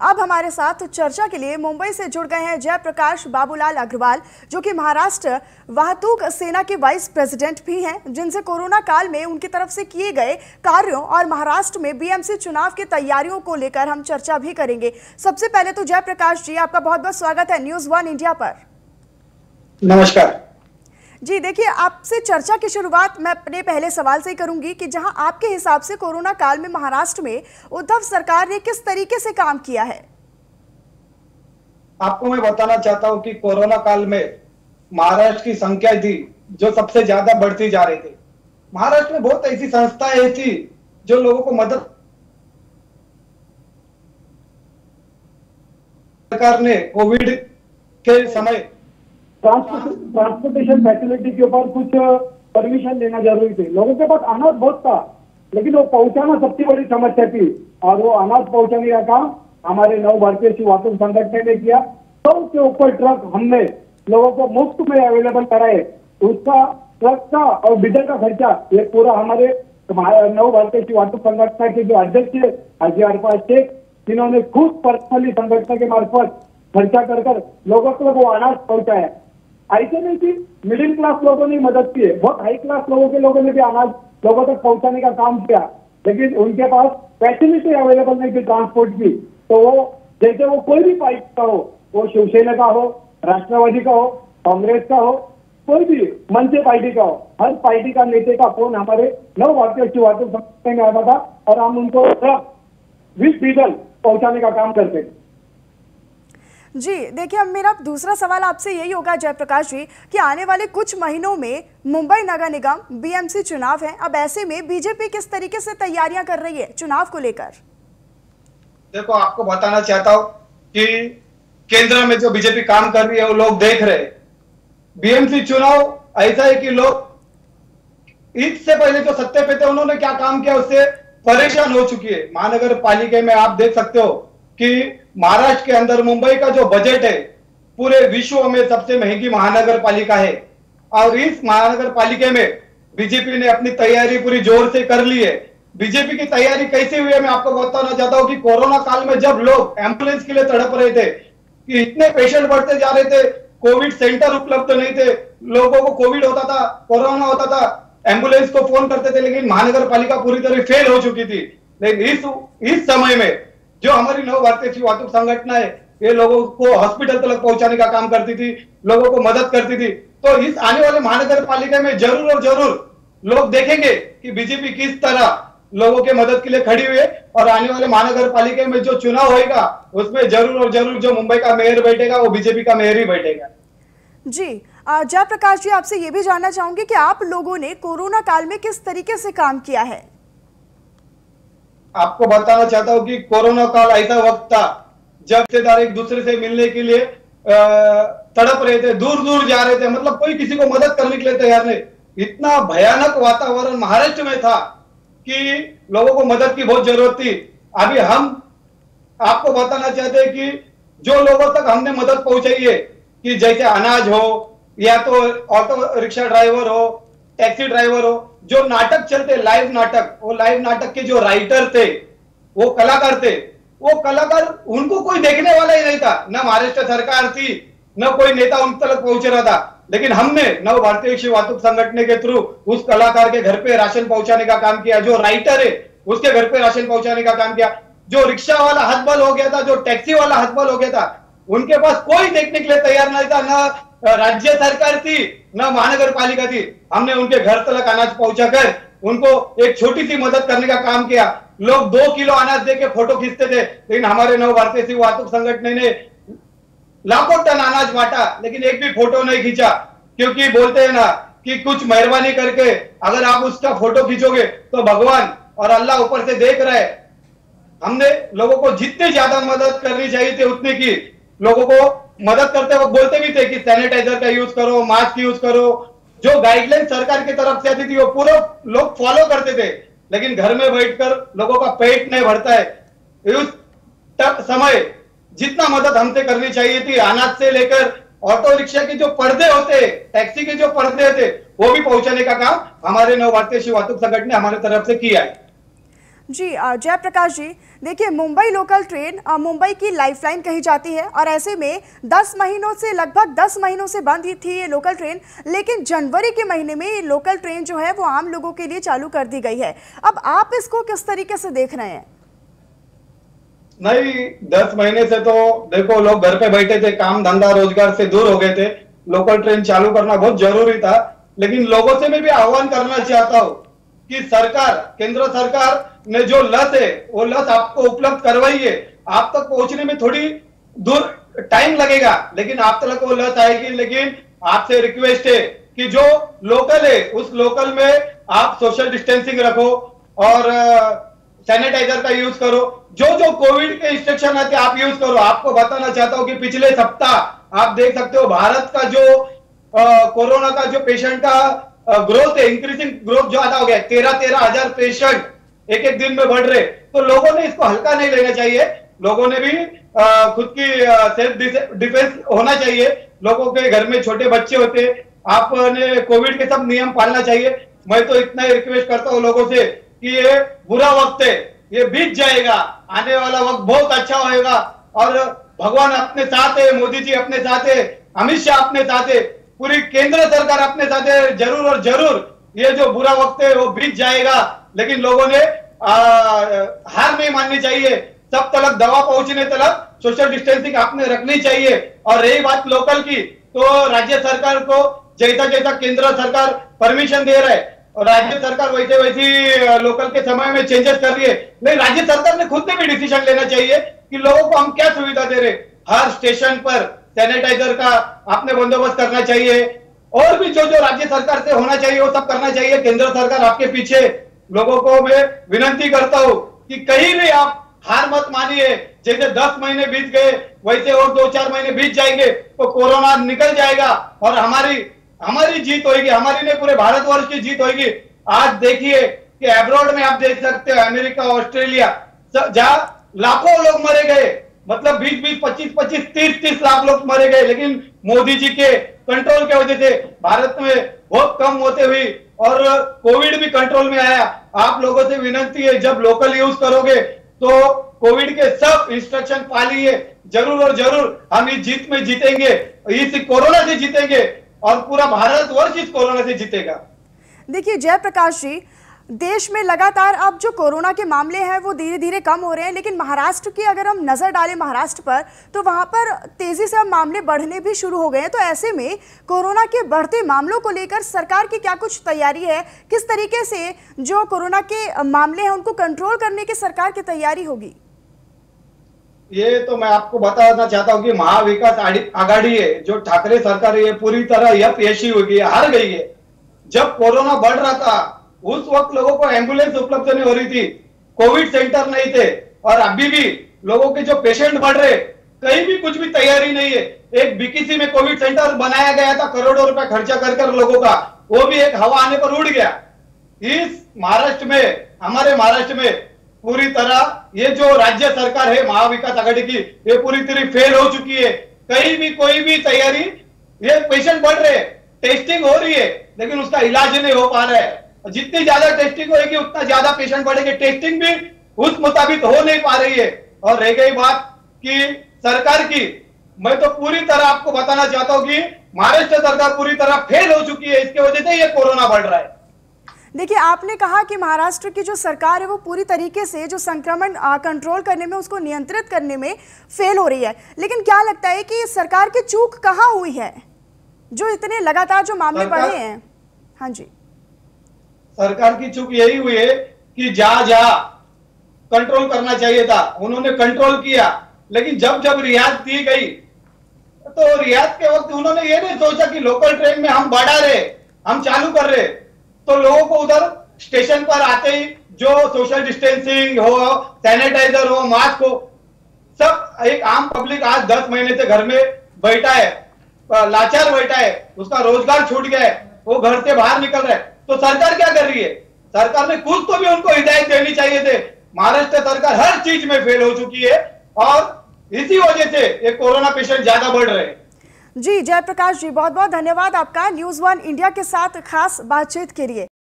अब हमारे साथ चर्चा के लिए मुंबई से जुड़ गए हैं जयप्रकाश बाबूलाल अग्रवाल, जो कि महाराष्ट्र वाहतूक सेना के वाइस प्रेसिडेंट भी हैं, जिनसे कोरोना काल में उनकी तरफ से किए गए कार्यों और महाराष्ट्र में बीएमसी चुनाव की तैयारियों को लेकर हम चर्चा भी करेंगे। सबसे पहले तो जयप्रकाश जी, आपका बहुत बहुत स्वागत है न्यूज़ वन इंडिया पर। नमस्कार जी, देखिए, आपसे चर्चा की शुरुआत मैं अपने पहले सवाल से ही करूंगी कि जहां आपके हिसाब से कोरोना काल में महाराष्ट्र में उद्धव सरकार ने किस तरीके से काम किया है। आपको मैं बताना चाहता हूं कि कोरोना काल में महाराष्ट्र की संख्या थी जो सबसे ज्यादा बढ़ती जा रही थी। महाराष्ट्र में बहुत ऐसी संस्थाएं थी जो लोगों को मदद, सरकार ने कोविड के समय ट्रांसपोर्टेशन फैसिलिटी के ऊपर कुछ परमिशन लेना जरूरी थी। लोगों के पास अनाज बहुत था, लेकिन वो पहुंचाना सबसे बड़ी समस्या थी, और वो अनाज पहुंचाने का काम हमारे नव भारतीय शिव वाहतूक संगठन ने किया। 100 के ऊपर ट्रक हमने लोगों को मुफ्त में अवेलेबल कराए। उसका ट्रक का और डीजल का खर्चा ये पूरा हमारे नव भारतीय शिव वाहतूक संगठन के जो अध्यक्ष है हाजी अरफात शेख, जिन्होंने खुद पर्सनली संगठन के मार्फत खर्चा कर लोगों को वो अनाज पहुंचाया। ऐसे नहीं कि मिडिल क्लास लोगों ने मदद की है, बहुत हाई क्लास लोगों ने भी अनाज लोगों तक पहुंचाने का काम किया, लेकिन उनके पास फैसिलिटी अवेलेबल नहीं थी ट्रांसपोर्ट की। तो वो जैसे वो कोई भी पार्टी का हो, वो शिवसेना का हो, राष्ट्रवादी का हो, कांग्रेस का हो, कोई भी मंच पार्टी का हो, हर पार्टी का नेता का फोन हमारे नव भारतीय शिव वाहतूक संगठन में आता था और हम उनको विथ डीजल पहुंचाने का काम करते थे। जी, देखिए, अब मेरा दूसरा सवाल आपसे यही होगा जयप्रकाश जी कि आने वाले कुछ महीनों में मुंबई नगर निगम बीएमसी चुनाव है। अब ऐसे में बीजेपी किस तरीके से तैयारियां कर रही है चुनाव को लेकर। देखो, आपको बताना चाहता हूं कि केंद्र में जो बीजेपी काम कर रही है वो लोग देख रहे हैं। बीएमसी चुनाव ऐसा है कि लोग इससे पहले जो सत्ते पे थे उन्होंने क्या काम किया उससे परेशान हो चुकी है। महानगर पालिका में आप देख सकते हो कि महाराष्ट्र के अंदर मुंबई का जो बजट है पूरे विश्व में सबसे महंगी महानगर पालिका है, और इस महानगर पालिका में बीजेपी ने अपनी तैयारी पूरी जोर से कर ली है। बीजेपी की तैयारी कैसे हुई है मैं आपको बताना चाहता हूं कि कोरोना काल में जब लोग एम्बुलेंस के लिए तड़प रहे थे कि इतने पेशेंट बढ़ते जा रहे थे, कोविड सेंटर उपलब्ध नहीं थे, लोगों को कोविड होता था, कोरोना होता था, एम्बुलेंस को फोन करते थे, लेकिन महानगर पालिका पूरी तरह फेल हो चुकी थी। लेकिन इस समय में जो हमारी नव भारतीय शिव वाहतूक संगठन है ये लोगों को हॉस्पिटल तक पहुंचाने का काम करती थी, लोगों को मदद करती थी। तो इस आने वाले महानगर पालिका में जरूर और जरूर लोग देखेंगे कि बीजेपी किस तरह लोगों के मदद के लिए खड़ी हुई है, और आने वाले महानगर पालिका में जो चुनाव होगा उसमें जरूर और जरूर जो मुंबई का मेयर बैठेगा वो बीजेपी का मेयर ही बैठेगा। जी, जयप्रकाश जी, आपसे ये भी जानना चाहूंगी कि आप लोगों ने कोरोना काल में किस तरीके से काम किया है। आपको बताना चाहता हूं कि कोरोना काल ऐसा वक्त था जब रिश्तेदार एक दूसरे से मिलने के लिए तड़प रहे थे, दूर दूर जा रहे थे, मतलब कोई किसी को मदद करने के लिए तैयार नहीं। इतना भयानक वातावरण महाराष्ट्र में था कि लोगों को मदद की बहुत जरूरत थी। अभी हम आपको बताना चाहते हैं कि जो लोगों तक हमने मदद पहुंचाई है कि जैसे अनाज हो या तो ऑटो रिक्शा ड्राइवर हो, टैक्सी ड्राइवर हो, जो नाटक चलते लाइव नाटक, वो लाइव नाटक के जो राइटर थे, वो कलाकार थे, वो कलाकार उनको कोई देखने वाला ही नहीं था, न महाराष्ट्र सरकार थी न कोई नेता उन तक पहुंच रहा था। लेकिन हमने नव भारतीय शिव वाहतूक संगठन के थ्रू उस कलाकार के घर पे राशन पहुंचाने का काम किया, जो राइटर है उसके घर पे राशन पहुंचाने का काम किया, जो रिक्शा वाला हतबल हो गया था, जो टैक्सी वाला हतबल हो गया था, उनके पास कोई देखने के लिए तैयार नहीं था, न राज्य सरकार थी न महानगर पालिका थी। हमने उनके घर तक अनाज पहुंचाकर उनको एक छोटी सी मदद करने का काम किया। लोग 2 किलो अनाज देके फोटो खींचते थे, लेकिन हमारे नव भारतीय शिव वाहतूक संगठन ने लाखों टन अनाज बांटा, लेकिन एक भी फोटो नहीं खींचा, क्योंकि बोलते हैं ना कि कुछ मेहरबानी करके अगर आप उसका फोटो खींचोगे तो भगवान और अल्लाह ऊपर से देख रहे हैं। हमने लोगों को जितनी ज्यादा मदद करनी चाहिए थी उतनी की। लोगों को मदद करते वक्त बोलते भी थे कि सैनिटाइजर का यूज करो, मास्क यूज करो, जो गाइडलाइन सरकार की तरफ से आती थी वो पूरा लोग फॉलो करते थे, लेकिन घर में बैठकर लोगों का पेट नहीं भरता है। उस समय जितना मदद हमसे करनी चाहिए थी, अनाज से लेकर ऑटो रिक्शा के जो पर्दे होते, टैक्सी के जो पर्दे थे, वो भी पहुंचाने का काम हमारे नव भारतीय शिव वाहतूक संगठन ने हमारे तरफ से किया है। जी जयप्रकाश जी, देखिए मुंबई लोकल ट्रेन मुंबई की लाइफलाइन कही जाती है और ऐसे में 10 महीनों से लगभग 10 महीनों से बंद ही थी ये लोकल ट्रेन, लेकिन जनवरी के महीने में ये लोकल ट्रेन जो है वो आम लोगों के लिए चालू कर दी गई है। अब आप इसको किस तरीके से देख रहे हैं? नहीं, 10 महीने से तो देखो लोग घर पे बैठे थे, काम धंधा रोजगार से दूर हो गए थे। लोकल ट्रेन चालू करना बहुत जरूरी था, लेकिन लोगों से मैं भी आह्वान करना चाहता हूँ कि सरकार, केंद्र सरकार ने जो लस है वो लस आपको उपलब्ध करवाइए। आप तक पहुंचने में थोड़ी दूर टाइम लगेगा, लेकिन आप तक वो लस आएगी। लेकिन आपसे रिक्वेस्ट है कि जो लोकल है उस लोकल में आप सोशल डिस्टेंसिंग रखो और सैनिटाइजर का यूज करो। जो जो कोविड के इंस्ट्रक्शन आते आप यूज करो। आपको बताना चाहता हूं कि पिछले सप्ताह आप देख सकते हो भारत का जो कोरोना का जो पेशेंट का ग्रोथ है, इंक्रीजिंग ग्रोथ ज्यादा हो गया। 13 हजार पेशेंट एक एक दिन में बढ़ रहे। तो लोगों ने इसको हल्का नहीं लेना चाहिए। लोगों ने भी खुद की सेल्फ डिफेंस होना चाहिए। लोगों के घर में छोटे बच्चे होते, आपने कोविड के सब नियम पालना चाहिए। मैं तो इतना ही रिक्वेस्ट करता हूं लोगों से कि ये बुरा वक्त है, ये बीत जाएगा, आने वाला वक्त बहुत अच्छा होएगा और भगवान अपने साथ है, मोदी जी अपने साथ है, अमित शाह अपने साथ है, पूरी केंद्र सरकार अपने साथ है। जरूर और जरूर ये जो बुरा वक्त है वो बीत जाएगा। लेकिन लोगों ने हार नहीं माननी चाहिए। सब तक दवा पहुंचने तक सोशल डिस्टेंसिंग आपने रखनी चाहिए। और रही बात लोकल की, तो राज्य सरकार को जैसा जैसा केंद्र सरकार परमिशन दे रहा है और राज्य सरकार वैसे वैसी लोकल के समय में चेंजेस कर रही है। लेकिन राज्य सरकार ने खुद ने भी डिसीजन लेना चाहिए कि लोगों को हम क्या सुविधा दे रहे। हर स्टेशन पर सैनिटाइजर का आपने बंदोबस्त करना चाहिए और भी जो जो राज्य सरकार से होना चाहिए वो सब करना चाहिए। केंद्र सरकार आपके पीछे। लोगों को मैं विनंती करता हूं कि कहीं भी आप हार मत मानिए। जैसे 10 महीने बीत गए वैसे और 2-4 महीने बीत जाएंगे तो कोरोना निकल जाएगा और हमारी जीत होगी। हमारी नहीं, पूरे भारतवर्ष की जीत होगी। आज देखिए कि अब्रॉड में आप देख सकते हो, अमेरिका, ऑस्ट्रेलिया, जहां लाखों लोग मरे गए, मतलब 20-20, 25-25, 30-30 लाख लोग मरे गए। लेकिन मोदी जी के कंट्रोल की वजह से भारत में बहुत कम होते हुई और कोविड भी कंट्रोल में आया। आप लोगों से विनंती है, जब लोकल यूज करोगे तो कोविड के सब इंस्ट्रक्शन पालिए। जरूर और जरूर हम इस जीत में जीतेंगे, इस कोरोना से जीतेंगे और पूरा भारतवर्ष इस कोरोना से जीतेगा। देखिए जयप्रकाश जी, देश में लगातार अब जो कोरोना के मामले हैं वो धीरे धीरे कम हो रहे हैं, लेकिन महाराष्ट्र की अगर हम नज़र डालें महाराष्ट्र पर, तो वहाँ पर तेज़ी से अब मामले बढ़ने भी शुरू हो गए हैं। तो ऐसे में कोरोना के बढ़ते मामलों को लेकर सरकार की क्या कुछ तैयारी है? किस तरीके से जो कोरोना के मामले हैं उनको कंट्रोल करने की सरकार की तैयारी होगी? ये तो मैं आपको बताना चाहता हूँ कि महाविकास आघाड़ी है, जो ठाकरे सरकार है, ये पूरी तरह अपयशी हो गई है, हार गई है। जब कोरोना बढ़ रहा था उस वक्त लोगों को एम्बुलेंस उपलब्ध नहीं हो रही थी, कोविड सेंटर नहीं थे और अभी भी लोगों के जो पेशेंट बढ़ रहे, कहीं भी कुछ भी तैयारी नहीं है। एक बीकेसी में कोविड सेंटर बनाया गया था, करोड़ों रुपए खर्चा कर लोगों का, वो भी एक हवा आने पर उड़ गया। इस महाराष्ट्र में, हमारे महाराष्ट्र में पूरी तरह ये जो राज्य सरकार है महाविकास आघाड़ी की, ये पूरी तरह फेल हो चुकी है। कहीं भी कोई भी तैयारी, ये पेशेंट बढ़ रहे, टेस्टिंग हो रही है लेकिन उसका इलाज नहीं हो पा रहा है। जितनी ज्यादा टेस्टिंग होगी उतना ज्यादा पेशेंट बढ़ेंगे, टेस्टिंग भी उस मुताबिक हो नहीं पा रही है। और रह गई बात कि सरकार की, मैं तो पूरी तरह आपको बताना चाहता हूं कि महाराष्ट्र सरकार पूरी तरह फेल हो चुकी है। इसकी वजह से ये कोरोना बढ़ रहा है। देखिए, आपने कहा कि महाराष्ट्र की जो सरकार है वो पूरी तरीके से जो संक्रमण कंट्रोल करने में, उसको नियंत्रित करने में फेल हो रही है, लेकिन क्या लगता है कि सरकार की चूक कहाँ हुई है जो इतने लगातार जो मामले बढ़े हैं? हाँ जी, सरकार की चूक यही हुई है कि जहां कंट्रोल करना चाहिए था उन्होंने कंट्रोल किया, लेकिन जब जब रियायत दी गई तो रियायत के वक्त उन्होंने ये नहीं सोचा कि लोकल ट्रेन में हम बढ़ा रहे, हम चालू कर रहे, तो लोगों को उधर स्टेशन पर आते ही जो सोशल डिस्टेंसिंग हो, सैनिटाइजर हो, मास्क हो, सब एक आम पब्लिक आज 10 महीने से घर में बैठा है, लाचार बैठा है, उसका रोजगार छूट गया है, वो घर से बाहर निकल रहा है। तो सरकार क्या कर रही है? सरकार ने कुछ तो भी उनको हिदायत देनी चाहिए थे। महाराष्ट्र सरकार हर चीज में फेल हो चुकी है और इसी वजह से ये कोरोना पेशेंट ज्यादा बढ़ रहे हैं। जी जयप्रकाश जी, बहुत बहुत धन्यवाद आपका न्यूज़ 1 इंडिया के साथ खास बातचीत के लिए।